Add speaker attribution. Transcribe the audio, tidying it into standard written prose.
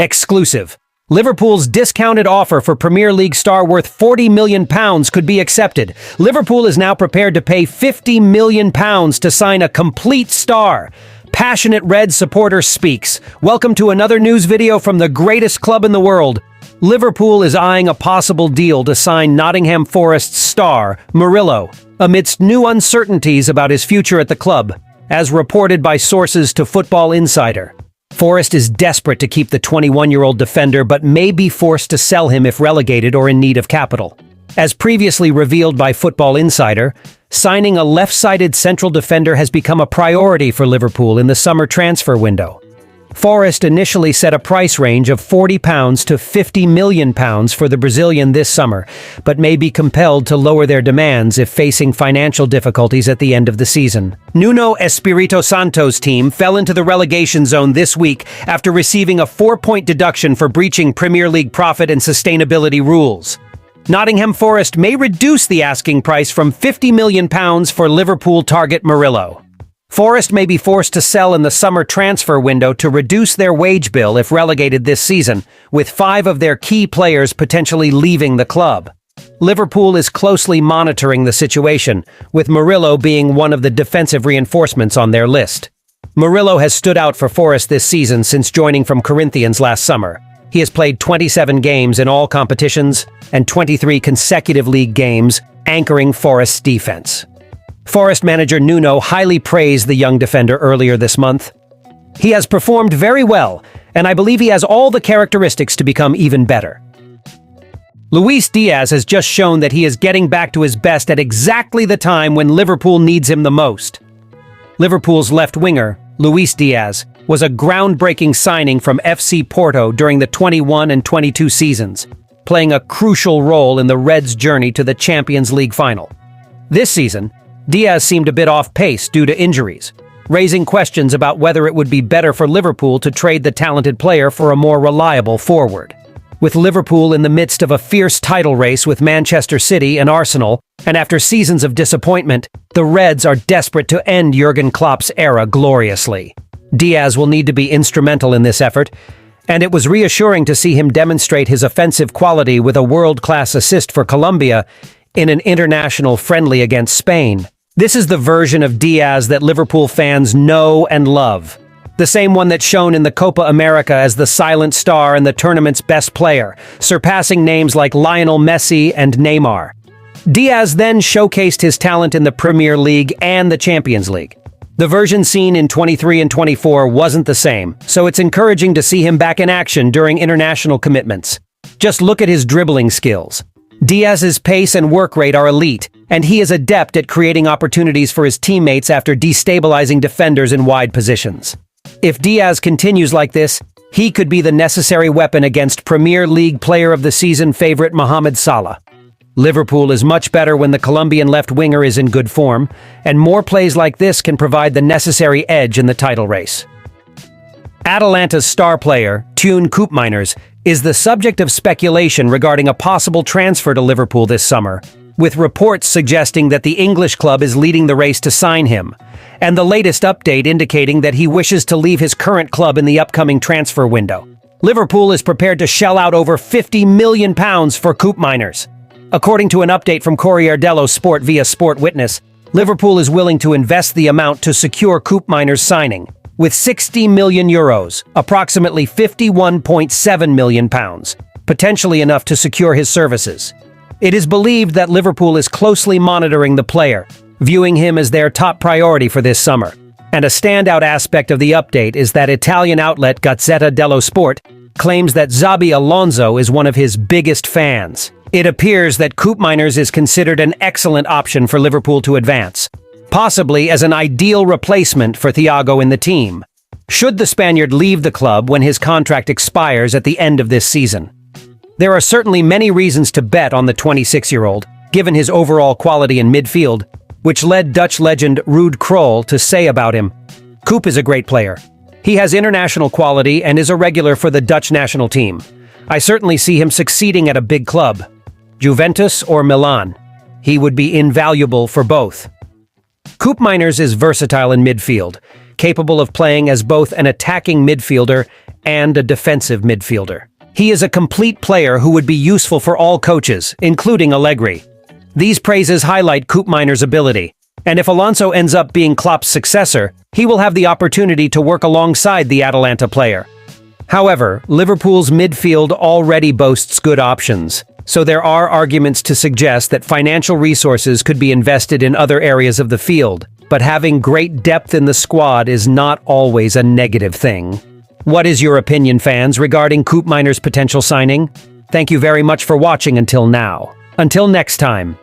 Speaker 1: Exclusive. Liverpool's discounted offer for Premier League star worth £40 million could be accepted. Liverpool is now prepared to pay £50 million to sign a complete star. Passionate Reds supporter speaks. Welcome to another news video from the greatest club in the world. Liverpool is eyeing a possible deal to sign Nottingham Forest's star, Murillo, amidst new uncertainties about his future at the club, as reported by sources to Football Insider. Forest is desperate to keep the 21-year-old defender but may be forced to sell him if relegated or in need of capital. As previously revealed by Football Insider, signing a left-sided central defender has become a priority for Liverpool in the summer transfer window. Forest initially set a price range of £40 to £50 million for the Brazilian this summer, but may be compelled to lower their demands if facing financial difficulties at the end of the season. Nuno Espirito Santo's team fell into the relegation zone this week after receiving a 4-point deduction for breaching Premier League profit and sustainability rules. Nottingham Forest may reduce the asking price from £50 million for Liverpool target Murillo. Forest may be forced to sell in the summer transfer window to reduce their wage bill if relegated this season, with 5 of their key players potentially leaving the club. Liverpool is closely monitoring the situation, with Murillo being one of the defensive reinforcements on their list. Murillo has stood out for Forest this season since joining from Corinthians last summer. He has played 27 games in all competitions and 23 consecutive league games, anchoring Forest's defense. Forest manager Nuno highly praised the young defender earlier this month. He has performed very well, and I believe he has all the characteristics to become even better. Luis Diaz has just shown that he is getting back to his best at exactly the time when Liverpool needs him the most. Liverpool's left winger, Luis Diaz, was a groundbreaking signing from FC Porto during the 21 and 22 seasons, playing a crucial role in the Reds' journey to the Champions League final. This season, Diaz seemed a bit off pace due to injuries, raising questions about whether it would be better for Liverpool to trade the talented player for a more reliable forward. With Liverpool in the midst of a fierce title race with Manchester City and Arsenal, and after seasons of disappointment, the Reds are desperate to end Jurgen Klopp's era gloriously. Diaz will need to be instrumental in this effort, and it was reassuring to see him demonstrate his offensive quality with a world-class assist for Colombia in an international friendly against Spain. This is the version of Diaz that Liverpool fans know and love. The same one that's shown in the Copa America as the silent star and the tournament's best player, surpassing names like Lionel Messi and Neymar. Diaz then showcased his talent in the Premier League and the Champions League. The version seen in 23 and 24 wasn't the same, so it's encouraging to see him back in action during international commitments. Just look at his dribbling skills. Diaz's pace and work rate are elite, and he is adept at creating opportunities for his teammates after destabilizing defenders in wide positions. If Diaz continues like this, he could be the necessary weapon against Premier League Player of the Season favorite Mohamed Salah. Liverpool is much better when the Colombian left winger is in good form, and more plays like this can provide the necessary edge in the title race. Atalanta's star player, Teun Koopmeiners, is the subject of speculation regarding a possible transfer to Liverpool this summer, with reports suggesting that the English club is leading the race to sign him, and the latest update indicating that he wishes to leave his current club in the upcoming transfer window. Liverpool is prepared to shell out over £50 million for Koopmeiners. According to an update from Corriere dello Sport via Sport Witness, Liverpool is willing to invest the amount to secure Koopmeiners' signing, with €60 million, approximately £51.7 million, potentially enough to secure his services. It is believed that Liverpool is closely monitoring the player, viewing him as their top priority for this summer. And a standout aspect of the update is that Italian outlet Gazzetta dello Sport claims that Xabi Alonso is one of his biggest fans. It appears that Koopmeiners is considered an excellent option for Liverpool to advance, possibly as an ideal replacement for Thiago in the team, should the Spaniard leave the club when his contract expires at the end of this season. There are certainly many reasons to bet on the 26-year-old, given his overall quality in midfield, which led Dutch legend Ruud Krol to say about him, "Koop is a great player. He has international quality and is a regular for the Dutch national team. I certainly see him succeeding at a big club, Juventus or Milan. He would be invaluable for both." Koopmeiners is versatile in midfield. capable of playing as both an attacking midfielder and a defensive midfielder. He is a complete player who would be useful for all coaches, including Allegri. These praises highlight Koopmeiner's ability, and if Alonso ends up being Klopp's successor, he will have the opportunity to work alongside the Atalanta player. However, Liverpool's midfield already boasts good options, so there are arguments to suggest that financial resources could be invested in other areas of the field, but having great depth in the squad is not always a negative thing. What is your opinion, fans, regarding Koopmeiner's potential signing? Thank you very much for watching until now. Until next time.